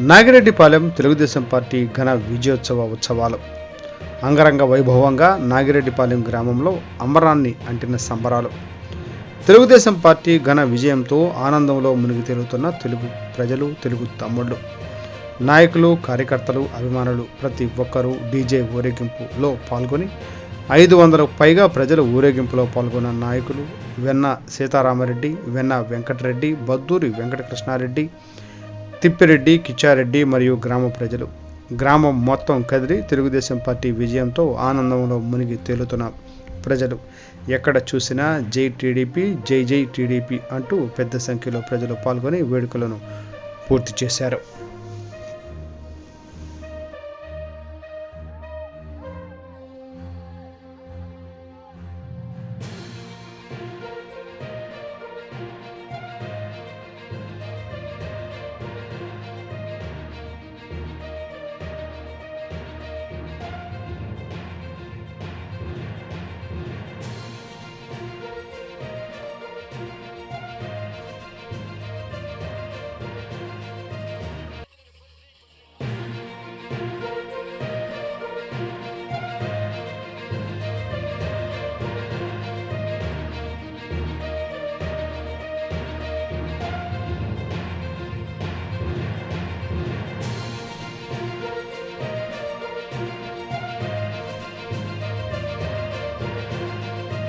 Nagireddypalem Telugu Desam party ఘన విజయోత్సవ ఉత్సవాలు అంగరంగ వైభవంగా నాగిరెడ్డిపాలెం గ్రామంలో అంబరాన్ని అంటిన సంబరాలు. తెలుగుదేశం పార్టీ ఘన విజయంతో ఆనందంలో మునిగి తేలుతున్న తెలుగు ప్రజలు, తెలుగు తమ్ముళ్ళు, నాయకులు, కార్యకర్తలు, అభిమానులు ప్రతి ఒక్కరూ డీజే ఊరేగింపులో పాల్గొని 500కు పైగా ప్రజలు ఊరేగింపులో పాల్గొన్న నాయకులు వెన్న సీతారామరెడ్డి, వెన్న వెంకటరెడ్డి, బద్దూరి వెంకటకృష్ణారెడ్డి, తిప్పిరెడ్డి, కిచ్చారెడ్డి మరియు గ్రామ ప్రజలు, గ్రామం మొత్తం కదిలి తెలుగుదేశం పార్టీ విజయంతో ఆనందంలో మునిగి తేలుతున్న ప్రజలు ఎక్కడ చూసినా జై టీడీపీ, జై జై టీడీపీ అంటూ పెద్ద సంఖ్యలో ప్రజలు పాల్గొని వేడుకలను పూర్తి చేశారు.